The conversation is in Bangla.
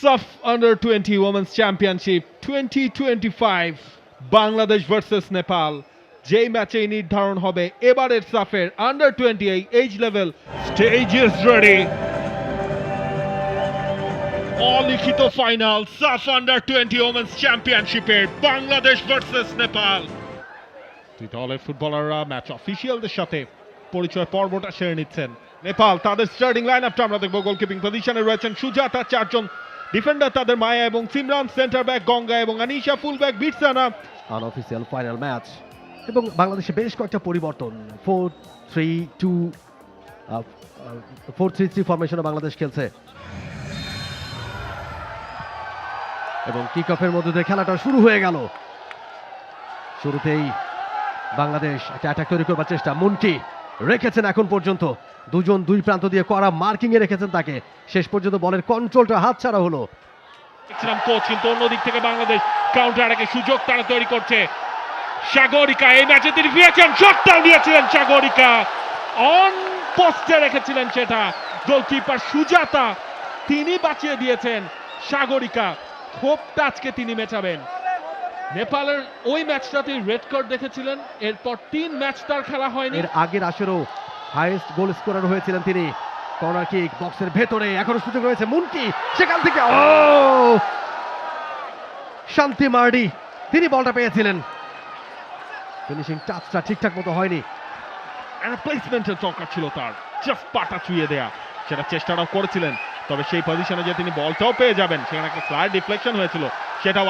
SAF Under-20 Women's Championship 2025 Bangladesh versus Nepal. যেই ম্যাচে নির্ধারণ হবে এবারের সাফের under twenty age level stage is ready. অলিখিত ফাইনাল সাফ আন্ডার-20 ওমেন্স চ্যাম্পিয়নশিপের বাংলাদেশ ভার্সেস নেপাল। দুই দলের ফুটবলাররা ম্যাচ অফিসিয়ালদের সাথে পরিচয় পর্বটা সেরে নিচ্ছেন। নেপাল তাদের স্টার্টিং লাইন আপটা আমরা দেখবো। গোলকিপিং পজিশনে রয়েছেন সুজাতা, চারজন ডিফেন্ডার তাদের মায়া এবং সিমরান, সেন্টার ব্যাক গঙ্গা এবং Anisha, full back Bitsana. Unofficial final match এবং বাংলাদেশে বেশ কয়েকটা পরিবর্তন। 4-3-3 ফরমেশনে বাংলাদেশ খেলছে এবং কিক অফের মধ্যে দিয়ে খেলাটা শুরু হয়ে গেল। শুরুতেই বাংলাদেশ একটা অ্যাটাক তৈরি করবার চেষ্টা, মুন্টি রেখেছেন এখন পর্যন্ত দুজন দুই প্রান্ত দিয়ে করা মার্কিং এ রেখেছেন তাকে। শেষ পর্যন্ত বলের কন্ট্রোলটা হাতছাড়া হলো। দেখছিলাম কোচ, কিন্তু অন্যদিক থেকে বাংলাদেশ কাউন্টার অ্যাটাকে সুযোগ তারা তৈরি করছে। সাগরিকা এই ম্যাচে তিনি ফিরেছেন, শটটাও নিয়েছিলেন সাগরিকা, অন পোস্টে রেখেছিলেন সেটা গোলকিপার সুজাতা, তিনি বাঁচিয়ে দিয়েছেন। সাগরিকা ক্ষোভটা আজকে তিনি মেটাবেন। নেপালের ওই ম্যাচটাতে রেড কার্ড দেখেছিলেন, এরপর 3 ম্যাচ তার খেলা হয়নি। এর আগের আসরেও হাইয়েস্ট গোল স্কোরার হয়েছিলেন তিনি। কর্নার কিক বক্সের ভেতরে, এখনো সুযোগ রয়েছে মুন্টি, সেখান থেকে শান্তি মার্ডি তিনি বলটা পেয়েছিলেন। ফিনিশিং টাচটা ঠিকঠাক মতো হয়নি। প্লেসমেন্টের দরকার ছিল তার, জাস্ট পাটা ছুঁয়ে দেয়া, সেটা চেষ্টাটাও করেছিলেন। তবে সেই পজিশনে যে তিনি বলটাও পেয়ে যাবেন, সেখানে একটা স্লাইড ডিফ্লেকশন হয়েছিল, সেটাও